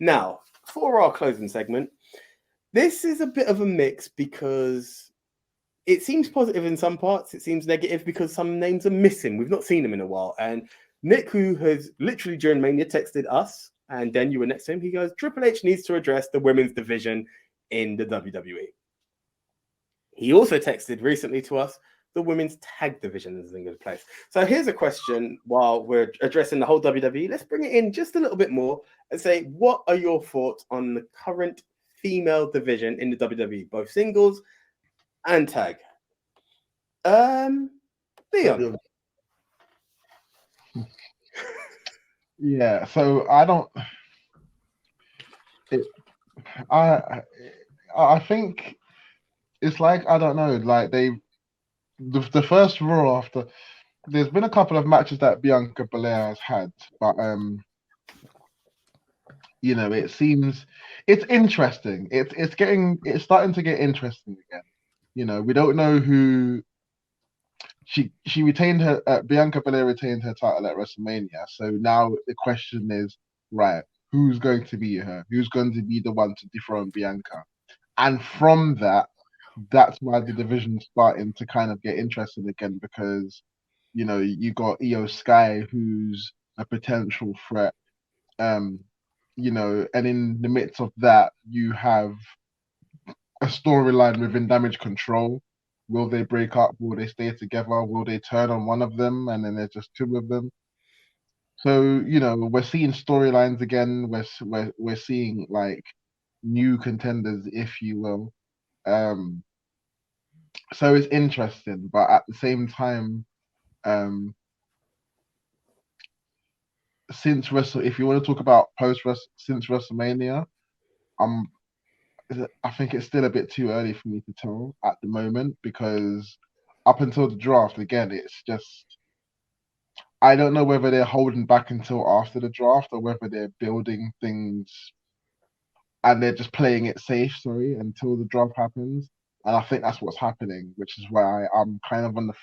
Now, for our closing segment, this is a bit of a mix because it seems positive in some parts. It seems negative because some names are missing. We've not seen them in a while. And Nick, who has literally during Mania texted us, and then you were next to him, he goes, Triple H needs to address the women's division in the WWE. He also texted recently to us, the women's tag division is in a good place. So here's a question while we're addressing the whole WWE. Let's bring it in just a little bit more and say, what are your thoughts on the current female division in the WWE, both singles and tag? Leon. Yeah, so I think it's like, I don't know, like the first Raw after, there's been a couple of matches that Bianca Belair has had, but you know, it seems it's interesting. It's starting to get interesting again. You know, we don't know who she retained her Bianca Belair retained her title at WrestleMania. So now the question is, right, who's going to be her? Who's going to be the one to dethrone Bianca? And from that, that's why the division's starting to kind of get interested again, because you know, you got Io Sky, who's a potential threat. You know, and in the midst of that, you have a storyline within Damage Control. Will they break up? Will they stay together? Will they turn on one of them and then there's just two of them? So, you know, we're seeing storylines again. We're seeing like new contenders, if you will. So it's interesting, but at the same time, if you want to talk about since WrestleMania, I think it's still a bit too early for me to tell at the moment, because up until the draft, again, it's just, I don't know whether they're holding back until after the draft or whether they're building things and they're just playing it safe, until the draft happens. And I think that's what's happening, which is why I'm kind of I'm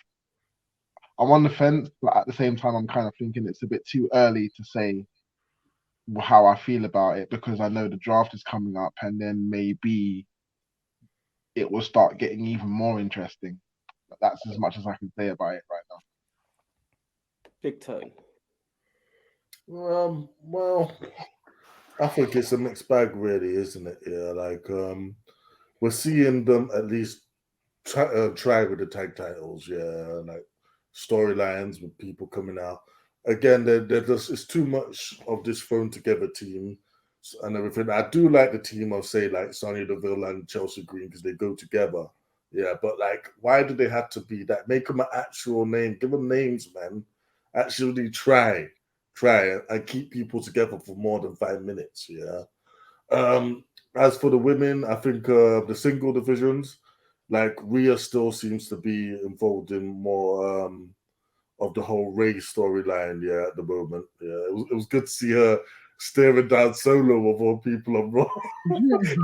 on the fence, but at the same time, I'm kind of thinking it's a bit too early to say how I feel about it, because I know the draft is coming up and then maybe it will start getting even more interesting. But that's as much as I can say about it right now. Big Tone. Well, I think it's a mixed bag, really, isn't it? Yeah, like we're seeing them at least try with the tag titles, yeah, like storylines with people coming out. Again, they're just, it's too much of this thrown together team and everything. I do like the team of, say, like Sonya Deville and Chelsea Green, because they go together. Yeah, but like, why do they have to be that? Make them an actual name. Give them names, man. Actually try and keep people together for more than 5 minutes. Yeah. As for the women, I think the single divisions, like Rhea still seems to be involved in more of the whole Ray storyline. Yeah, at the moment. Yeah, it was good to see her staring down Solo of all people on Raw.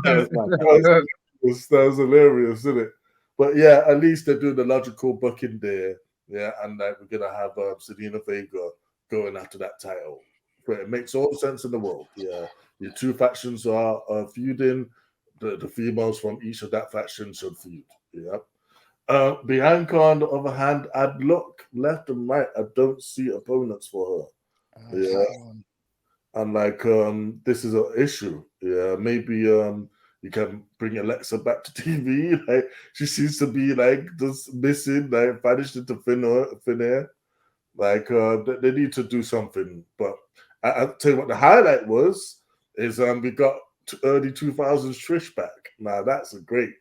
that was hilarious, isn't it? But yeah, at least they're doing the logical booking there. Yeah, and like we're gonna have Selena Vega going after that title. But it makes all the sense in the world. Yeah, your two factions are feuding. The females from each of that faction should feud. Yeah. Bianca, on the other hand, I'd look left and right. I don't see opponents for her. Yeah, and like this is an issue. Yeah, maybe you can bring Alexa back to TV. Like she seems to be like just missing, like vanished into thin air. Like they need to do something. But I'll tell you what the highlight was is we got early 2000s Trish back. Now that's a great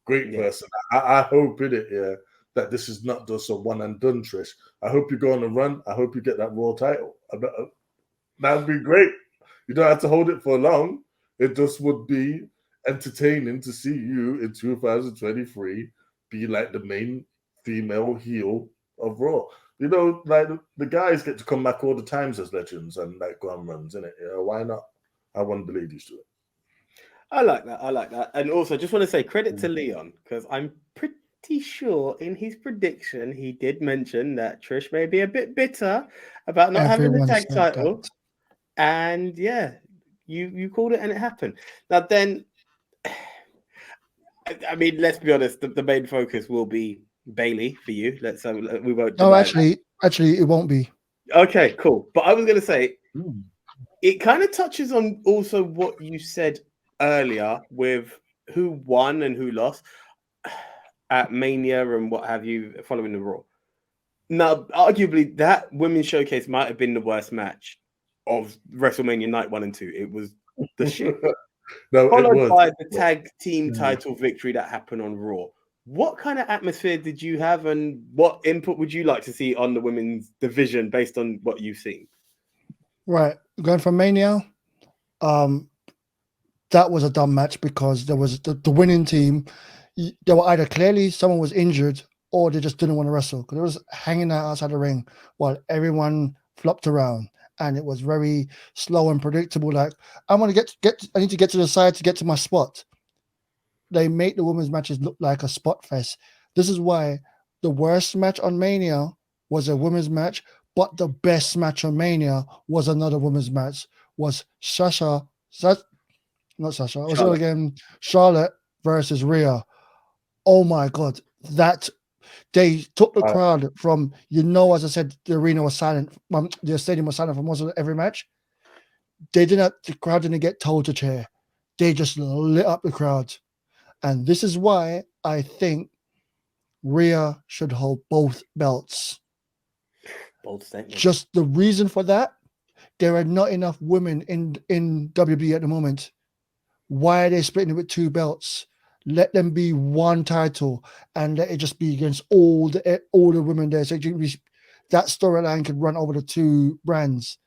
person. I hope in it, yeah, that this is not just a one and done Trish. I hope you go on a run. I hope you get that Raw title. That'd be great. You don't have to hold it for long. It just would be entertaining to see you in 2023 be like the main female heel of Raw. You know, like the guys get to come back all the times as legends and like go on runs, innit? Yeah, why not? I want the ladies to it. I like that. And also, just want to say credit to Leon, because I'm pretty sure in his prediction he did mention that Trish may be a bit bitter about not having the tag title. And yeah, You called it, and it happened. Now then, I mean, let's be honest. The main focus will be Bailey for you. We won't. No, deny that. actually, it won't be. Okay, cool. But I was going to say, Mm. it kind of touches on also what you said earlier with who won and who lost at Mania and what have you following the Raw. Now, arguably, that women's showcase might have been the worst match of WrestleMania Night 1 and 2. It was the shit. No, it Followed was. by the tag team Yeah. title victory that happened on Raw. What kind of atmosphere did you have, and what input would you like to see on the women's division based on what you've seen? Right, going from Mania, that was a dumb match because there was the winning team. They were either clearly someone was injured or they just didn't want to wrestle because it was hanging out outside the ring while everyone flopped around, and it was very slow and predictable. Like, I want to I need to get to the side to get to my spot. They make the women's matches look like a spot fest. This is why the worst match on Mania was a women's match, but the best match on Mania was another women's match. Was not Sasha. What's it again? Charlotte versus Rhea. Oh my God, that they took the crowd from, as I said, the arena was silent. The stadium was silent for most of every match. The crowd didn't get told to cheer. They just lit up the crowd. And this is why I think Rhea should hold both belts. Bold statement. Just the reason for that, there are not enough women in WWE at the moment. Why are they splitting it with 2 belts? Let them be one title and let it just be against all the women there. So that storyline could run over the 2 brands.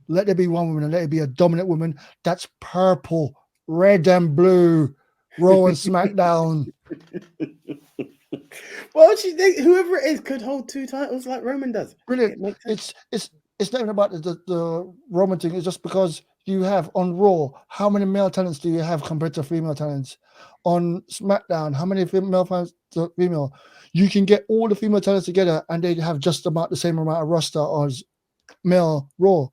Let there be one woman and let it be a dominant woman. That's purple, red, and blue. Raw and SmackDown. Well, whoever it is could hold 2 titles like Roman does. Brilliant. It's not even about the Roman thing. It's just because you have on Raw, how many male talents do you have compared to female talents? On SmackDown, how many female talents? You can get all the female talents together and they have just about the same amount of roster as male Raw.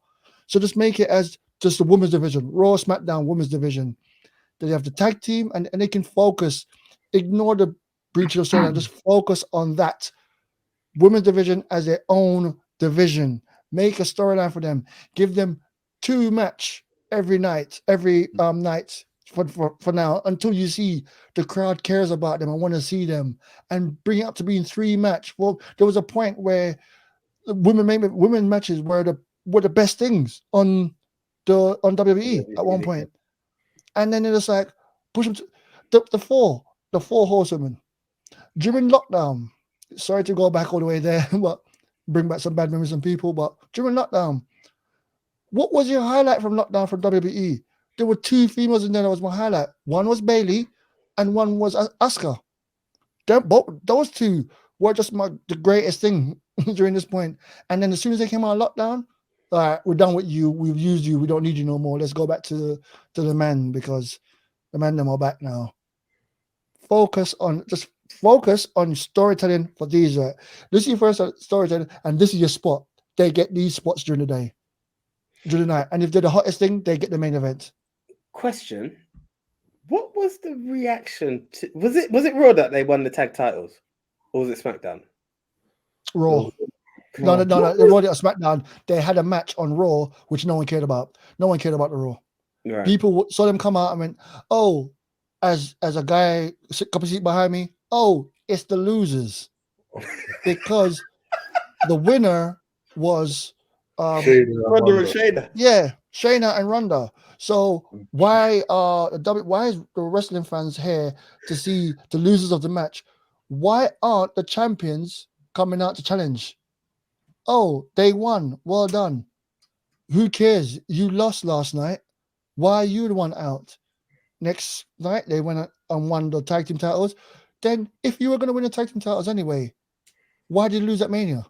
So just make it as just the women's division, Raw, SmackDown, women's division. They have the tag team and they can focus, ignore the breach of storyline, just focus on that women's division as their own division. Make a storyline for them. Give them 2 match every night for now until you see the crowd cares about them and want to see them, and bring it up to being 3 match. Well, there was a point where women matches were the best things on WWE at one point. And then it was like, push them to the four horsewomen. During lockdown, sorry to go back all the way there, but bring back some bad memories on people, but during lockdown, what was your highlight from lockdown from WWE? There were 2 females in there that was my highlight. One was Bailey and one was Asuka. Those 2 were just the greatest thing during this point. And then as soon as they came out of lockdown, all right, we're done with you. We've used you. We don't need you no more. Let's go back to the men because the men are back now. Focus on storytelling for these. This is your first storytelling, and this is your spot. They get these spots during the day, during the night, and if they're the hottest thing, they get the main event. Question: what was the reaction to? Was it Raw that they won the tag titles, or was it SmackDown? Raw. No. They Raw at SmackDown. They had a match on Raw, which no one cared about. No one cared about the Raw. Right. People saw them come out and went, "Oh," as a guy a couple seats behind me. "Oh, it's the losers," because the winner was Ronda and Shayna. Yeah, Shayna and Ronda. So why is the wrestling fans here to see the losers of the match? Why aren't the champions coming out to challenge? Oh, they won. Well done. Who cares? You lost last night. Why are you the one out? Next night they went and won the tag team titles. Then if you were going to win the tag team titles anyway, why did you lose at Mania?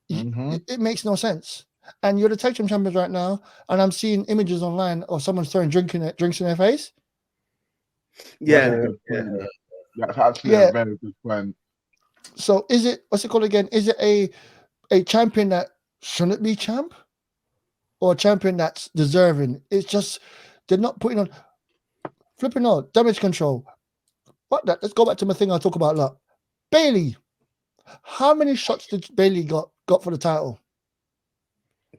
It makes no sense. And you're the tag team champions right now, and I'm seeing images online of someone throwing drinks in their face. Yeah. That's actually a very good point. So is it, what's it called again? Is it a champion that shouldn't be champ? or a champion that's deserving. It's just they're not putting on flipping out damage control. What that? Let's go back to my thing I talk about a lot. Bailey. How many shots did Bailey got for the title?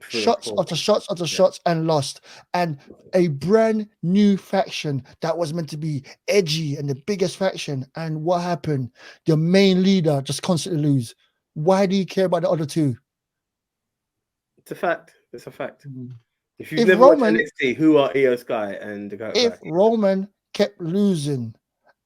Shots after shots after shots and lost. And a brand new faction that was meant to be edgy and the biggest faction. And what happened? The main leader just constantly lose. Why do you care about the other two? It's a fact. It's a fact. If you've If never watched Roman- NXT, who are Io Sky and Dakota If Kai? Roman kept losing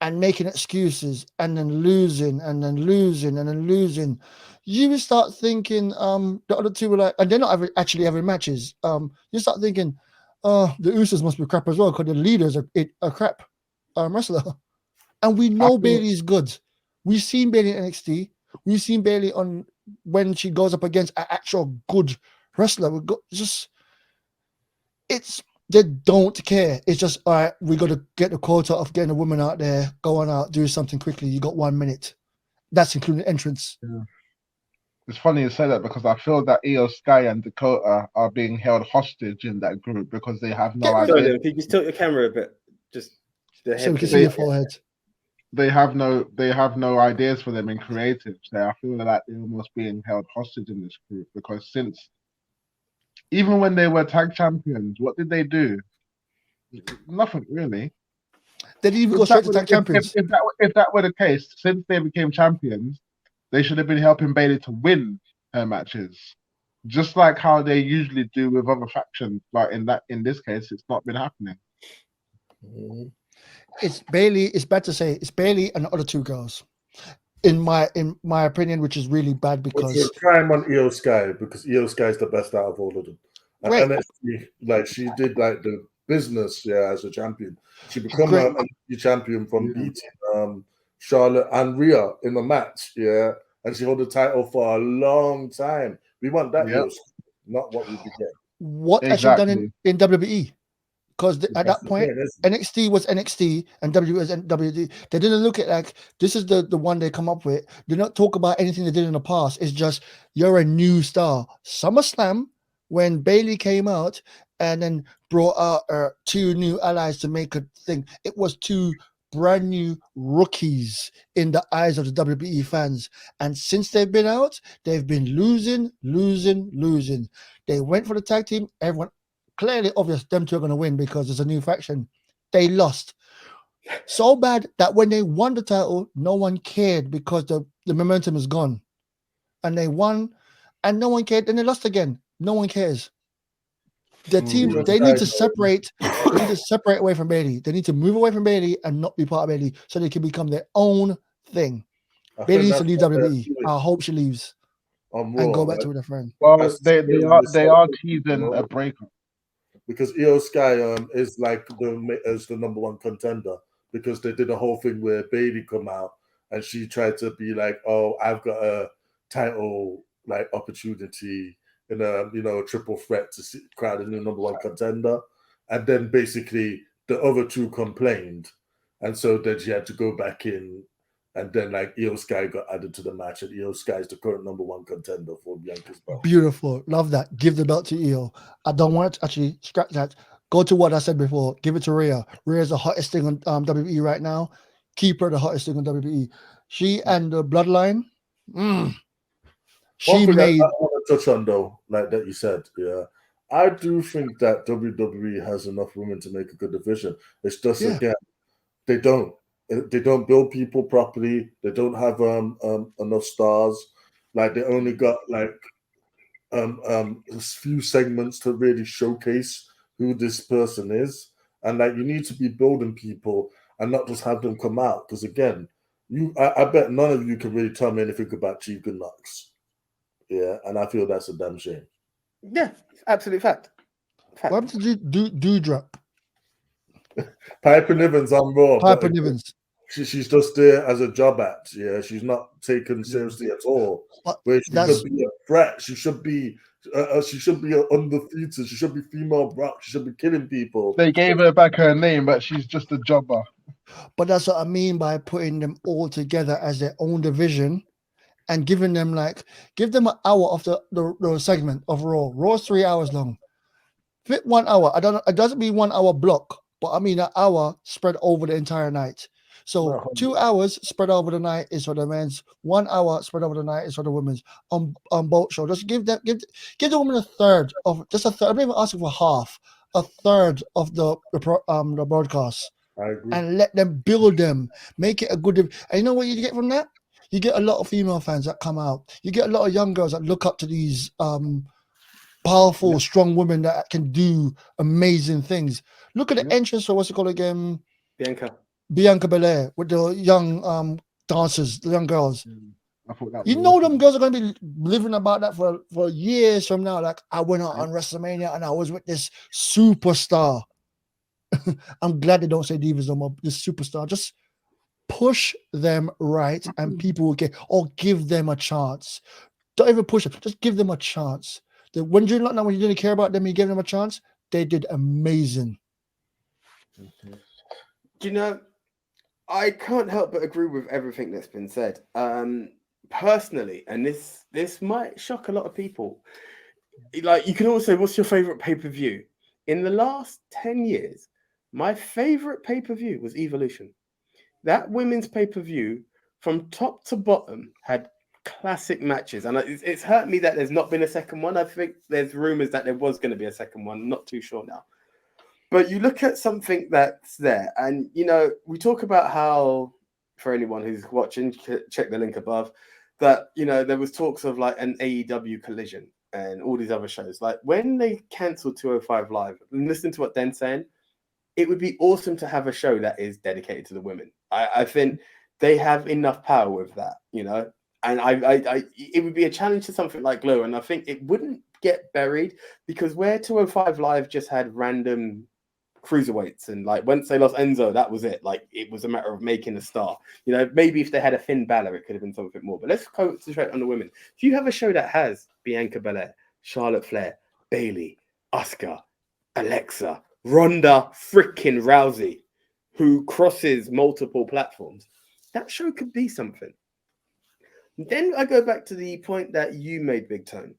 and making excuses and then losing and then losing and then losing, you would start thinking the other two were like, and they're not actually having matches. You start thinking, the Usos must be crap as well because the leaders are a crap wrestler. And we know Bailey's good. We've seen Bailey in NXT. We've seen Bailey on when she goes up against an actual good wrestler. They don't care. It's just, all right, we got to get the quota of getting a woman out there, go on out, do something quickly. You got 1 minute. That's including entrance. Yeah. It's funny you say that because I feel that Io Sky and Dakota are being held hostage in that group because they have no Sorry, idea. Liam, can you just tilt your camera a bit? Just the So we can head. see your forehead. They have no ideas for them in creative. So I feel like they're almost being held hostage in this group because since even when they were tag champions, what did they do? Nothing really. They didn't even go straight to tag champions. If that were the case, since they became champions, they should have been helping Bailey to win her matches, just like how they usually do with other factions. But in this case, it's not been happening. It's Bailey. It's bad to say it's Bailey and the other two girls, in my opinion, which is really bad because It's a crime on Io Sky because Io Sky is the best out of all of them. And Right. NXT, like she did like the business, as a champion. She became Great. an NXT champion from beating Charlotte and Rhea in the match, and she held the title for a long time. We want that, Io Sky, not what we began. what has she done in WWE? Because at that point, NXT was NXT and WWE was WWE. They didn't look at like this is the one they come up with. They don't talk about anything they did in the past. It's just you're a new star. SummerSlam, when Bailey came out and then brought out two new allies to make a thing, it was two brand new rookies in the eyes of the WWE fans. And since they've been out, they've been losing. They went for the tag team. Everyone clearly obvious them two are going to win because there's a new faction. They lost so bad that when they won the title, no one cared because the momentum is gone. And they won and no one cared. Then they lost again. No one cares. The team, they need to separate. They need to separate away from Bailey. They need to move away from Bailey and not be part of Bailey so they can become their own thing. Bailey needs to leave WWE. I hope she leaves and go back to with her friend. Well, they are teasing a breakup. Because Io Sky is like the number one contender because they did a whole thing where Bailey come out and she tried to be like, oh, I've got a title like opportunity in a triple threat to crowd a new number one contender, and then basically the other two complained, and so then she had to go back in, and then like Io Sky got added to the match, and Io Sky is the current number one contender for Bianca's belt. Beautiful, love that. Give the belt to Io. I don't want to actually scratch that. Go to what I said before. Give it to Rhea. Rhea's the hottest thing on WWE right now. Keep her the hottest thing on WWE. She and the Bloodline. She made. I want to touch on though, like that you said, I do think that WWE has enough women to make a good division. It's just again, they don't build people properly. They don't have enough stars. Like they only got like a few segments to really showcase who this person is, and like you need to be building people and not just have them come out. Because again, I bet none of you can really tell me anything about Chica Knox. Yeah, and I feel that's a damn shame. Yeah, absolute fact. What happened to Doudrop? Piper Niven's on Raw. Piper Nivens. She's just there as a job act. Yeah, she's not taken seriously at all. Where she could be a threat. She should be undefeated. She should be female Brock. She should be killing people. They gave her back her name, but she's just a jobber. But that's what I mean by putting them all together as their own division. And give them an hour of the segment of Raw. Raw's 3 hours long. fit 1 hour. I don't know. It doesn't mean 1 hour block, but I mean an hour spread over the entire night. So No. 2 hours spread over the night is for the men's. 1 hour spread over the night is for the women's. On both shows, just give the women a third of just a third. I'm not even asking for half. A third of the broadcast, I agree. and let them build them. Make it a good. And you know what you get from that? You get a lot of female fans that come out. You get a lot of young girls that look up to these powerful, strong women that can do amazing things. Look at the entrance for what's it called again? Bianca Belair with the young dancers, the young girls. I thought that You was know awesome. them girls are going to be living about that for years from now. Like, I went out on WrestleMania and I was with this superstar. I'm glad they don't say divas no more. This superstar. Just push them right and people will give them a chance. Don't even push them. Just give them a chance. When you didn't care about them, you gave them a chance. They did amazing. Do you know, I can't help but agree with everything that's been said. Personally, and this might shock a lot of people. Like, you can also say, what's your favorite pay-per-view? In the last 10 years, my favorite pay-per-view was Evolution. That women's pay-per-view, from top to bottom, had classic matches. And it's hurt me that there's not been a second one. I think there's rumors that there was going to be a second one. I'm not too sure now. But you look at something that's there, and, you know, we talk about how, for anyone who's watching, check the link above, that, you know, there was talks of like an AEW Collision and all these other shows. Like, when they cancelled 205 Live, and listen to what Den's saying, it would be awesome to have a show that is dedicated to the women. I think they have enough power with that, you know, and it would be a challenge to something like Glow, and I think it wouldn't get buried, because where 205 Live just had random cruiserweights, and like once they lost Enzo, that was it. Like, it was a matter of making a star. You know, maybe if they had a Finn Balor, it could have been something more. But let's concentrate on the women. If you have a show that has Bianca Belair, Charlotte Flair, Bayley, Asuka, Alexa, Ronda freaking Rousey, who crosses multiple platforms, that show could be something. Then I go back to the point that you made, Big Tone.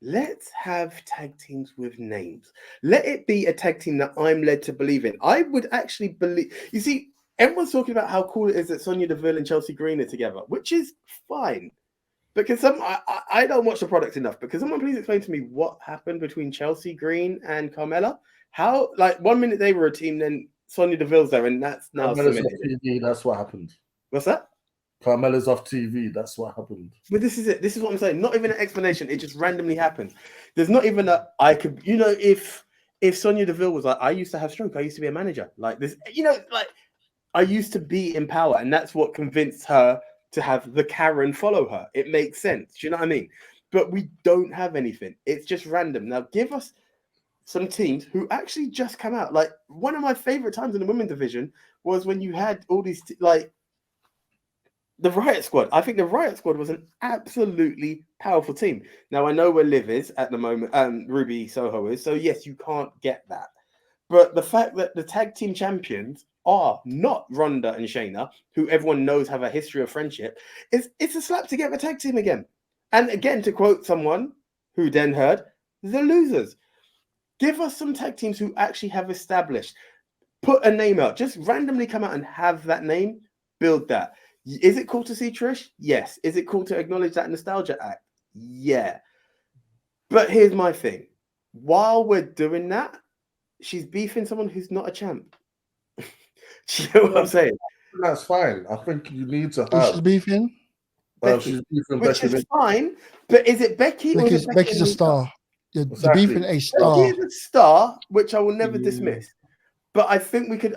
Let's have tag teams with names. Let it be a tag team that I'm led to believe in. I would actually believe. You see, everyone's talking about how cool it is that Sonya Deville and Chelsea Green are together, which is fine. Because I don't watch the product enough. But can someone please explain to me what happened between Chelsea Green and Carmella? How, like, 1 minute they were a team, then Sonya Deville's there, and that's now Carmella's off TV, that's what happened. What's that? Carmella's off TV, that's what happened. But this is it. This is what I'm saying. Not even an explanation. It just randomly happens. There's not even a, I could, you know, if Sonya Deville was like, I used to have stroke, I used to be a manager. Like this, you know, like, I used to be in power, and that's what convinced her to have the Karen follow her. It makes sense. Do you know what I mean? But we don't have anything. It's just random. Now give us some teams who actually just come out. Like, one of my favorite times in the women's division was when you had all these like the Riot Squad. I think the Riot Squad was an absolutely powerful team. Now I know where Liv is at the moment, Ruby Soho is, so yes, you can't get that. But the fact that the tag team champions are not Ronda and Shayna, who everyone knows have a history of friendship, it's a slap to get the tag team again. And again, to quote someone who then heard, the losers. Give us some tag teams who actually have established. Put a name out. Just randomly come out and have that name. Build that. Is it cool to see Trish? Yes. Is it cool to acknowledge that nostalgia act? Yeah. But here's my thing. While we're doing that, she's beefing someone who's not a champ. You know what I'm saying? That's fine. I think you need to Who's she's have. beefing? She's beefing Which Becky is fine, but is it Becky or is it Becky Becky's a star. You're Exactly. beefing a Becky star. is a star, which I will never dismiss. But I think we could.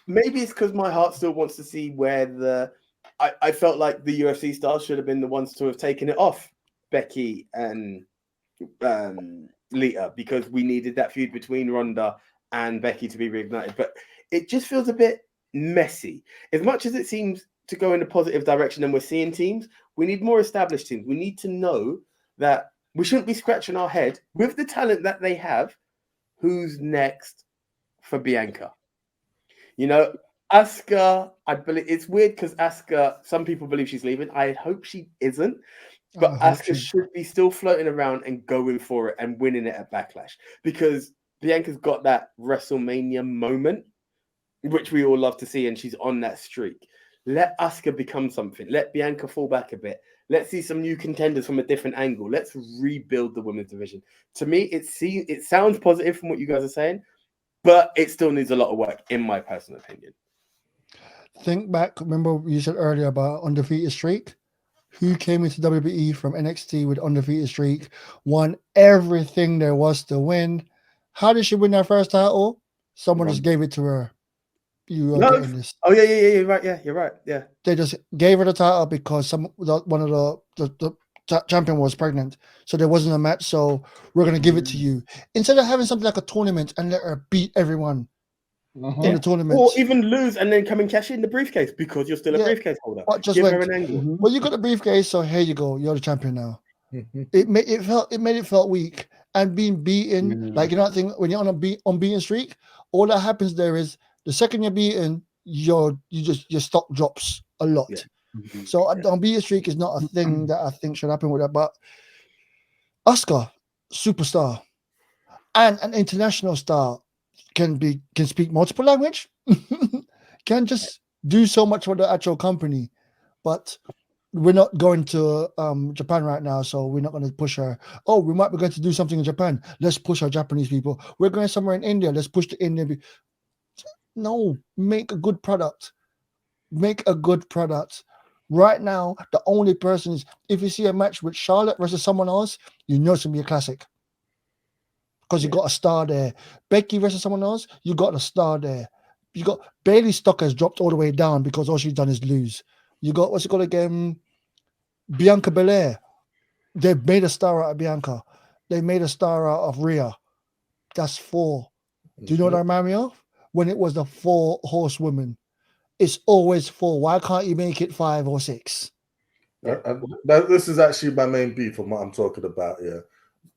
Maybe it's because my heart still wants to see where I felt like the UFC stars should have been the ones to have taken it off Becky and Lita, because we needed that feud between Ronda and Becky to be reignited. But it just feels a bit messy. As much as it seems to go in a positive direction and we're seeing teams, we need more established teams. We need to know that we shouldn't be scratching our head with the talent that they have. Who's next for Bianca? You know, Asuka, I believe it's weird because Asuka, some people believe she's leaving. I hope she isn't. But I hope Asuka she- should be still floating around and going for it and winning it at Backlash, because Bianca's got that WrestleMania moment, which we all love to see, and she's on that streak. Let Asuka become something. Let Bianca fall back a bit. Let's see some new contenders from a different angle. Let's rebuild the women's division. To me, it sounds positive from what you guys are saying, but it still needs a lot of work, in my personal opinion. think back. Remember you said earlier about undefeated streak. Who came into WWE from NXT with undefeated streak, won everything there was to win. How did she win that first title? Someone just gave it to her. You are getting this. Oh yeah, you're right. Yeah, you're right. Yeah. They just gave her the title because one of the champion was pregnant, so there wasn't a match. So we're gonna give it to you instead of having something like a tournament and let her beat everyone in the tournament, or even lose and then come and cash in the briefcase because you're still a Yeah, briefcase holder. but just Give went, her an angle. well, you got the briefcase, so here you go. You're the champion now. Mhm. It made it felt weak and being beaten. Like, you know, I think when you're on a unbeaten streak, all that happens there is the second you're beaten, your stock drops a lot. Yeah. So the unbeaten streak is not a thing that I think should happen with that. But Asuka, superstar, and an international star, can speak multiple language, can just do so much for the actual company. But we're not going to Japan right now, so we're not going to push her. Oh, we might be going to do something in Japan. Let's push our Japanese people. We're going somewhere in India. Let's push the Indian. No, make a good product. Make a good product. Right now, the only person is, if you see a match with Charlotte versus someone else, you know it's going to be a classic. Because you got a star there. Becky versus someone else, you got a star there. You got Bailey's stock has dropped all the way down because all she's done is lose. You got, what's it called again? Bianca Belair. They've made a star out of Bianca. They made a star out of Rhea. That's 4. Do you know what I remind me of? When it was the 4 horsewomen. It's always 4. Why can't you make it 5 or 6? This is actually my main beef on what I'm talking about. Yeah,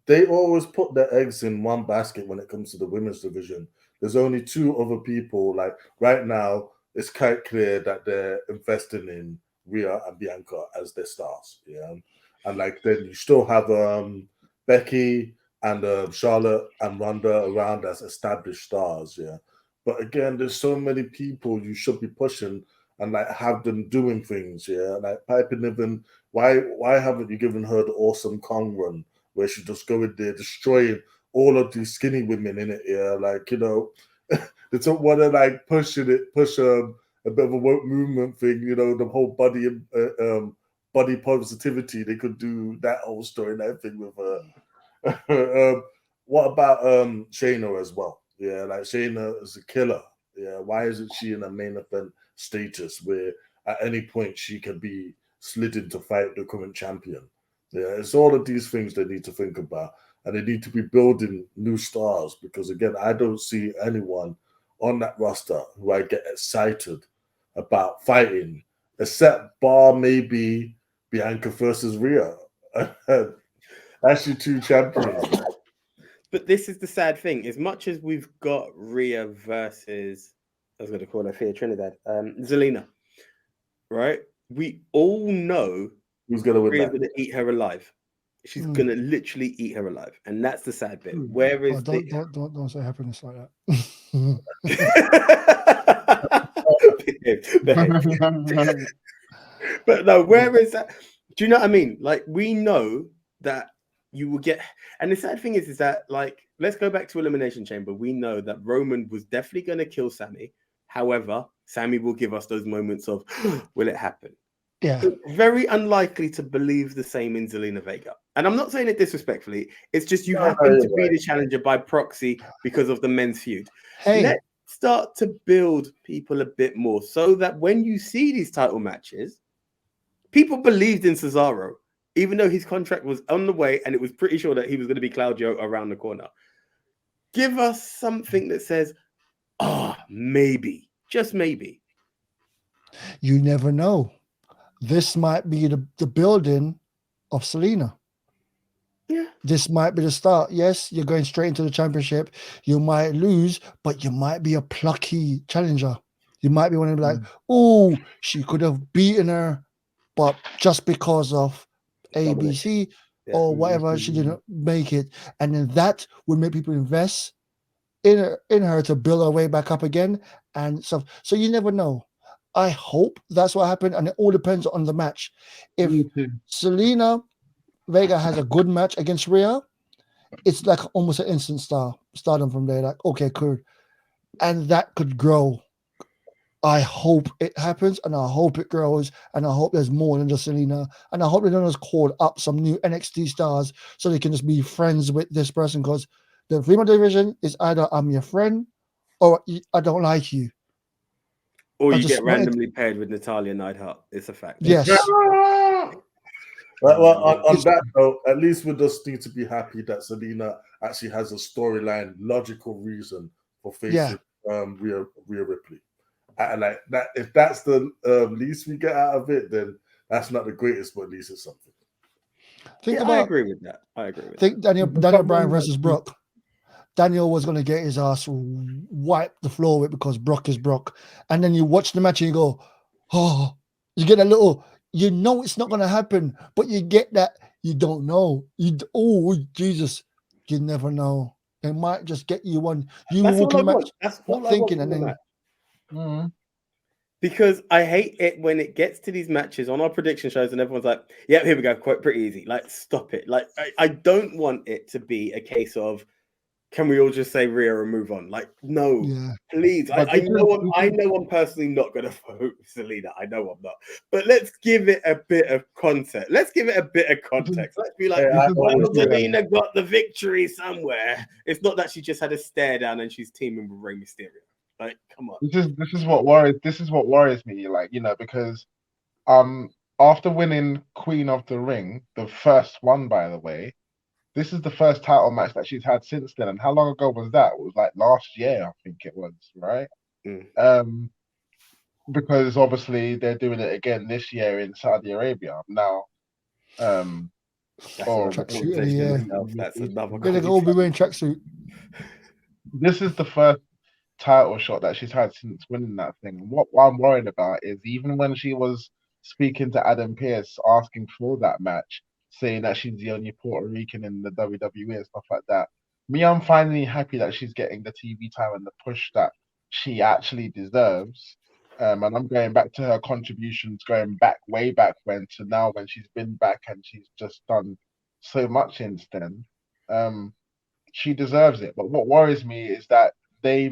they always put their eggs in one basket when it comes to the women's division. There's only 2 other people. Like right now, it's quite clear that they're investing in Rhea and Bianca as their stars. Yeah, and like then you still have Becky and Charlotte and Ronda around as established stars. Yeah, but again, there's so many people you should be pushing and like have them doing things. Yeah, like Piper Niven. Why haven't you given her the Awesome Kong run where she just go in there destroying all of these skinny women in it? Yeah, like, you know, they don't want to like push a bit of a woke movement thing. You know, the whole body positivity. They could do that whole story and everything with her. What about Shayna as well? Yeah, like Shayna is a killer. Yeah, why isn't she in a main event status where at any point she can be slid to fight the current champion? Yeah, it's all of these things they need to think about, and they need to be building new stars because again, I don't see anyone on that roster who I get excited about fighting, except bar maybe Bianca versus Rhea. Actually, 2 champions. But this is the sad thing. As much as we've got Rhea versus, I was going to call her Thea Trinidad, Zelina, right? We all know Who's going to win Rhea's that? going to eat her alive. She's going to literally eat her alive. And that's the sad bit. Where is don't say happiness like that. But no, where is that? Do you know what I mean? Like, we know that you will get, and the sad thing is that, like, let's go back to Elimination Chamber. We know that Roman was definitely going to kill Sammy. However, Sammy will give us those moments of, will it happen? Yeah. It's very unlikely to believe the same in Zelina Vega. And I'm not saying it disrespectfully. It's just you happen to be the challenger by proxy because of the men's feud. Hey. Let's start to build people a bit more so that when you see these title matches, people believed in Cesaro, even though his contract was on the way and it was pretty sure that he was going to be Claudio around the corner. Give us something that says, maybe, just maybe. You never know. This might be the building of Selena. Yeah. This might be the start. Yes, you're going straight into the championship. You might lose, but you might be a plucky challenger. You might be one to be like, oh, she could have beaten her, but just because of ABC Yeah. or whatever. She didn't make it, and then that would make people invest in her to build her way back up again and stuff. So you never know. I hope that's what happened, and it all depends on the match. If Me too. Selena Vega has a good match against Rhea, it's like almost an instant stardom from there. Like, okay, cool, and that could grow. I hope it happens, and I hope it grows, and I hope there's more than just Selena, and I hope they don't just call up some new NXT stars so they can just be friends with this person, because the female division is either I'm your friend or I don't like you. Or I you just get wanted- randomly paired with Natalia Neidhart. It's a fact. Yes. Well, on that note, at least we just need to be happy that Selena actually has a storyline, logical reason for facing Rhea Ripley. And like that, if that's the least we get out of it, then that's not the greatest, but at least it's something. I agree with that. Think Daniel Bryan versus Brock. Daniel was going to get his ass wiped the floor with because Brock is Brock. And then you watch the match and you go, oh, you get a little, you know it's not going to happen, but you get that, you don't know. Oh, Jesus, you never know. It might just get you one. You That's walk all in I the want. match That's not all thinking, I want and then because I hate it when it gets to these matches on our prediction shows and everyone's like, yeah, here we go, quite pretty easy. Like, stop it. Like, I don't want it to be a case of, can we all just say Rhea and move on? Like, no, please. I know I'm personally not going to vote Selena. I know I'm not. But let's give it a bit of context. Let's give it a bit of context. Let's be like, Selena got the victory somewhere. It's not that she just had a stare down and she's teaming with Rey Mysterio. Like, come on. This is what worries me. Like, you know, because after winning Queen of the Ring, the first one, by the way, this is the first title match that she's had since then. And how long ago was that? It was like last year, I think it was, right? Because obviously they're doing it again this year in Saudi Arabia. Now, that's another Gonna go be wearing tracksuit. This is the first title shot that she's had since winning that thing. What I'm worried about is even when she was speaking to Adam Pearce asking for that match, saying that she's the only Puerto Rican in the WWE and stuff like that. I'm finally happy that she's getting the TV time and the push that she actually deserves. And I'm going back to her contributions, going back way back when to now when she's been back and she's just done so much since then. She deserves it. But what worries me is that I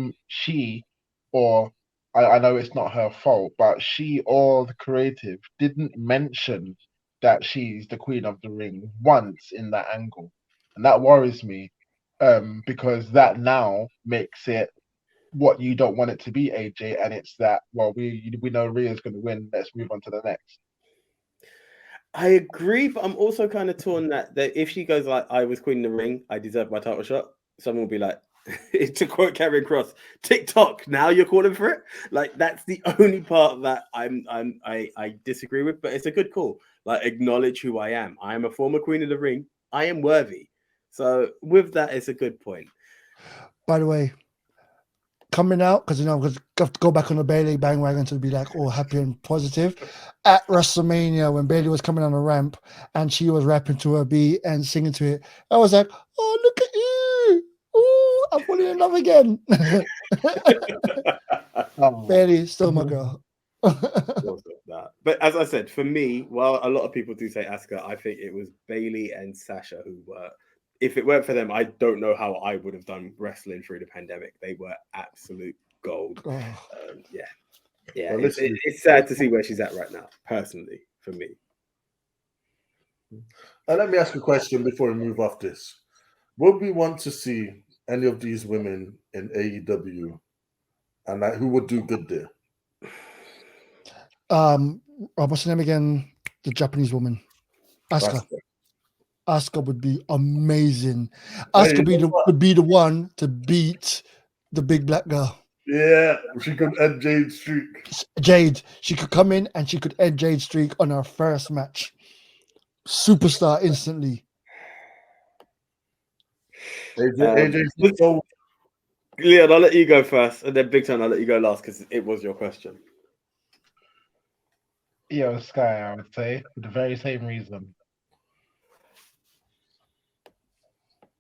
know it's not her fault, but she or the creative didn't mention that she's the Queen of the Ring once in that angle. And that worries me because that now makes it what you don't want it to be, AJ. And it's that, well, we know Rhea's going to win. Let's move on to the next. I agree, but I'm also kind of torn that if she goes like, I was Queen of the Ring, I deserve my title shot, someone will be like, to quote Karrion Kross, TikTok, now you're calling for it? Like, that's the only part that I disagree with, but it's a good call. Like, acknowledge who I am. I am a former Queen of the Ring. I am worthy. So with that, it's a good point. By the way, coming out, because, you know, I'm have to go back on the Bayley bandwagon to be like all happy and positive. At WrestleMania, when Bayley was coming on the ramp and she was rapping to her beat and singing to it, I was like, oh, look at you. Ooh, I'm falling in love again. Bayley, still my girl. But as I said, for me, while a lot of people do say Asuka, I think it was Bayley and Sasha who were. If it weren't for them, I don't know how I would have done wrestling through the pandemic. They were absolute gold. Yeah. Well, it's sad to see where she's at right now, personally, for me. Let me ask a question before we move off this. Would we want to see any of these women in AEW, and who would do good there? What's her name again? The Japanese woman, Asuka. Asuka would be amazing. Asuka would be the one to beat the big black girl. Yeah, she could end Jade's streak. She could come in and she could end Jade's streak on her first match. Superstar instantly. AJ, Leon, I'll let you go first, and then Big Time, I'll let you go last because it was your question. Sky, I would say, for the very same reason.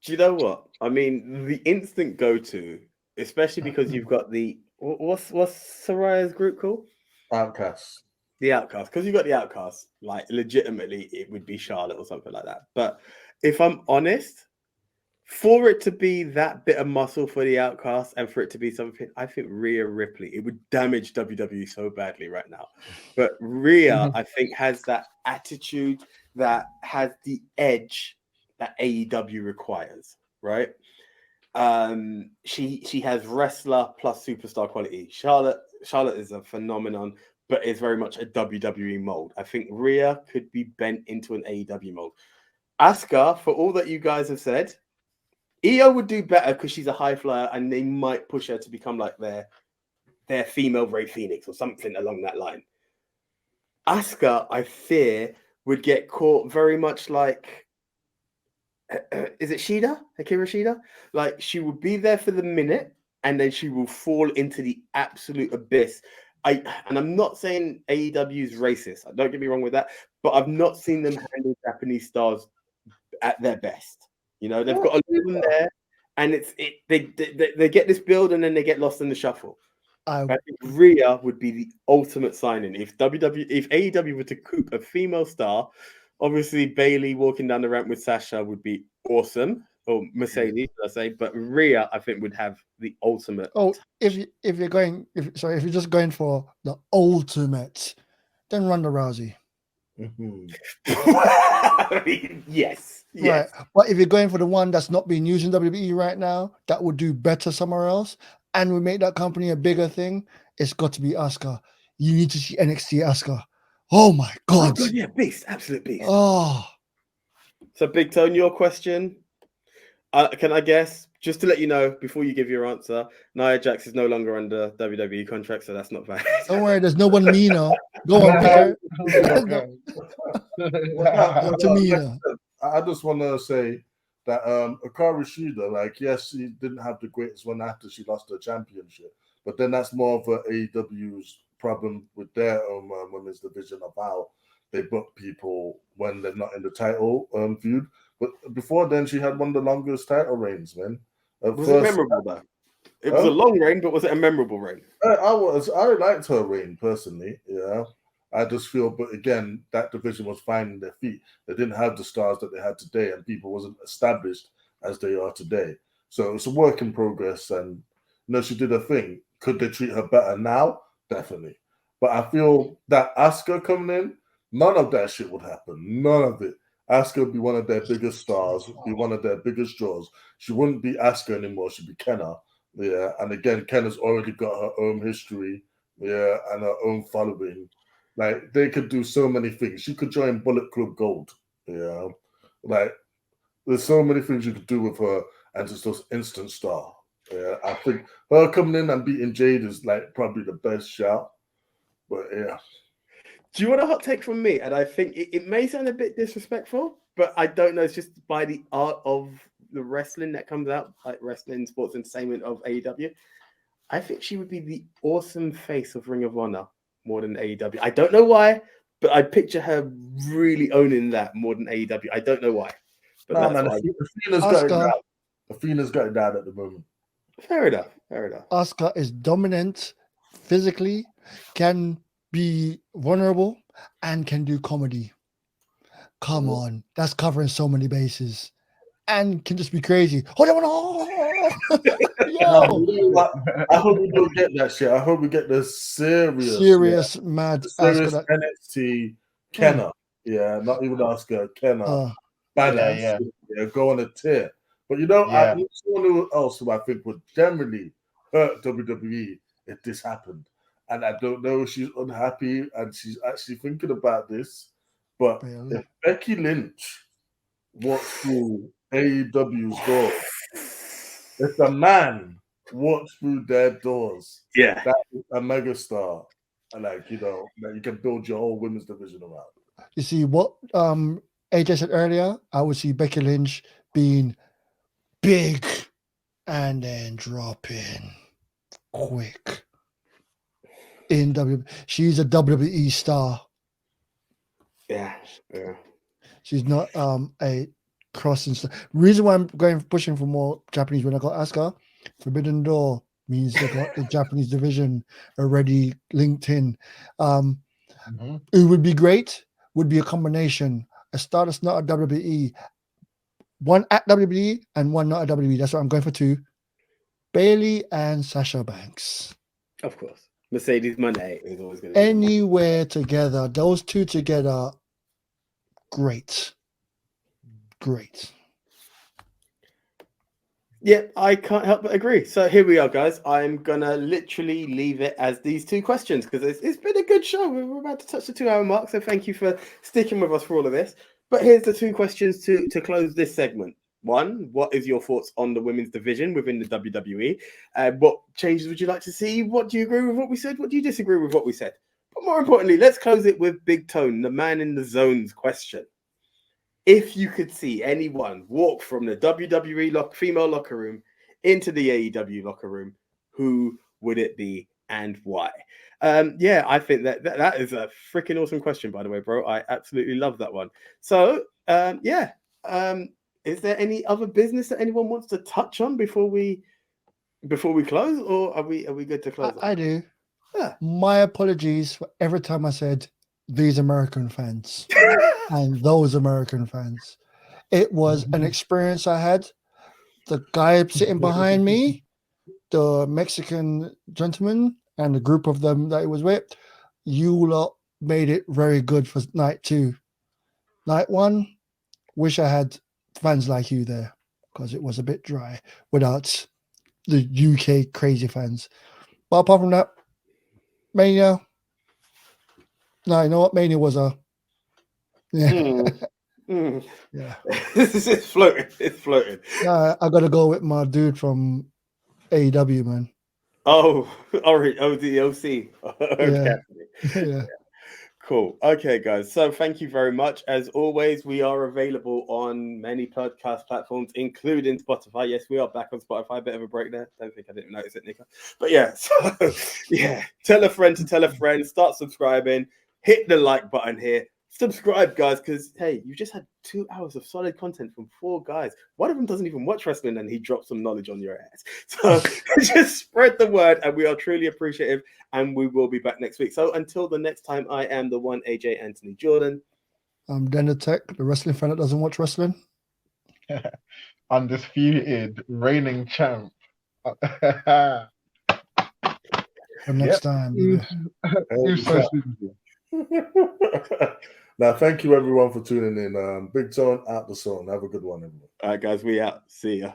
Do you know what? I mean, the instant go-to, especially because you've got what's Soraya's group called? Outcasts. The Outcast. Because you've got the Outcast, like legitimately, it would be Charlotte or something like that. But if I'm honest, for it to be that bit of muscle for the Outcast and for it to be something, I think Rhea Ripley, it would damage WWE so badly right now. But Rhea, I think, has that attitude that has the edge that AEW requires, right? She has wrestler plus superstar quality. Charlotte is a phenomenon, but it's very much a WWE mold. I think Rhea could be bent into an AEW mold. Asuka, for all that you guys have said, Io would do better because she's a high flyer, and they might push her to become like their female Ray Phoenix or something along that line. Asuka, I fear, would get caught very much like, is it Akira Shida? Like, she will be there for the minute, and then she will fall into the absolute abyss. I'm not saying AEW is racist. Don't get me wrong with that, but I've not seen them handle Japanese stars at their best. You know, they've got a lot of them there, and they get this build, and then they get lost in the shuffle. I think Rhea would be the ultimate signing if AEW were to coop a female star. Obviously, Bailey walking down the ramp with Sasha would be awesome, or Mercedes, I say. But Rhea, I think, would have the ultimate. Oh, if you're just going for the ultimate, then Ronda Rousey. I mean, yes. Right. But if you're going for the one that's not being used in WWE right now, that would do better somewhere else, and would make that company a bigger thing, it's got to be Asuka. You need to see NXT Asuka. Oh my God. Oh, yeah, beast, absolute beast. Oh. So, Big Tone, your question. Can I guess? Just to let you know, before you give your answer, Nia Jax is no longer under WWE contract, so that's not valid. Don't worry, there's no one Mina. Go on, Peter. Tamina. I just want to say that Hikaru Shida, like, yes, she didn't have the greatest one after she lost her championship, but then that's more of a AEW's problem with their own women's division of how they book people when they're not in the title feud. But before then, she had one of the longest title reigns, man. Was it memorable though? It was a long reign, but was it a memorable reign? I liked her reign personally. Yeah, I just feel, but again, that division was finding their feet. They didn't have the stars that they had today, and people wasn't established as they are today. So it's a work in progress, and she did her thing. Could they treat her better now? Definitely. But I feel that Asuka coming in, none of that shit would happen. None of it. Asuka would be one of their biggest stars, be one of their biggest draws. She wouldn't be Asuka anymore. She'd be Kenna. Yeah, and again, Kenna's already got her own history, yeah, and her own following. Like, they could do so many things. She could join Bullet Club Gold, yeah. Like, there's so many things you could do with her, and just those instant star. Yeah, I think her coming in and beating Jade is like probably the best shout. But yeah. Do you want a hot take from me? And I think it may sound a bit disrespectful, but I don't know. It's just by the art of the wrestling that comes out, like wrestling, sports entertainment of AEW. I think she would be the awesome face of Ring of Honor more than AEW. I don't know why, but I picture her really owning that more than AEW. I don't know why. But no, man, Athena's got it down. Athena's got it down at the moment. Fair enough. Asuka is dominant physically, can be vulnerable, and can do comedy. Come on, that's covering so many bases, and can just be crazy. I hope we don't get that shit. I hope we get the serious mad Asuka NXT Kenna. Yeah, not even Asuka, Kenna. Badass. Yeah, go on a tear. But someone else who I think would generally hurt WWE if this happened. And I don't know if she's unhappy and she's actually thinking about this. But if Becky Lynch walks through AEW's door, if the man walks through their doors, that is a megastar. And that you can build your whole women's division around. You see what AJ said earlier? I would see Becky Lynch being big and then dropping quick. She's a WWE star. Yeah. She's not a crossing stuff. Reason why I'm pushing for more Japanese when I got Asuka, Forbidden Door means they got the Japanese division already linked in. It would be great, would be a combination. A Stardust not a WWE, one at WWE and one not at WWE. That's what I'm going for 2. Bailey and Sasha Banks. Of course. Mercedes Moné is always going to be anywhere together. Those 2 together, great. Yeah, I can't help but agree. So here we are, guys. I'm gonna literally leave it as these 2 questions because it's been a good show. We're about to touch the 2-hour mark, so thank you for sticking with us for all of this. But here's the 2 questions to close this segment. 1, what is your thoughts on the women's division within the WWE? What changes would you like to see? What do you agree with what we said? What do you disagree with what we said? But more importantly, let's close it with Big Tone, the man in the zones question. If you could see anyone walk from the WWE female locker room into the AEW locker room, who would it be and why? Yeah, I think that is a freaking awesome question, by the way, bro. I absolutely love that one. So, is there any other business that anyone wants to touch on before we close, or are we good to close? I do. Yeah. My apologies for every time I said these American fans and those American fans. It was an experience I had. The guy sitting behind me, the Mexican gentleman, and the group of them that he was with, you lot made it very good for night 2. Night 1, wish I had fans like you there because it was a bit dry without the UK crazy fans. But apart from that, Mania. No, you know what? Mania was a yeah. Yeah. It's floating. It's floating. I gotta go with my dude from AEW, man. Oh, the OC. Yeah. Yeah. Cool. Okay, guys. So thank you very much. As always, we are available on many podcast platforms, including Spotify. Yes, we are back on Spotify. Bit of a break there. Don't think I didn't notice it, Nico. But yeah, so yeah, tell a friend to tell a friend. Start subscribing. Hit the like button here. Subscribe, guys, because hey, you just had 2 hours of solid content from 4 guys. One of them doesn't even watch wrestling, and he dropped some knowledge on your ass. So just spread the word, and we are truly appreciative. And we will be back next week. So until the next time, I am the one AJ Anthony Jordan. I'm Denner Tech, the wrestling fan that doesn't watch wrestling. Undisputed, reigning champ. Until next time. Now, thank you everyone for tuning in. Big Tone out the zone. Have a good one, everyone. All right, guys, we out. See ya.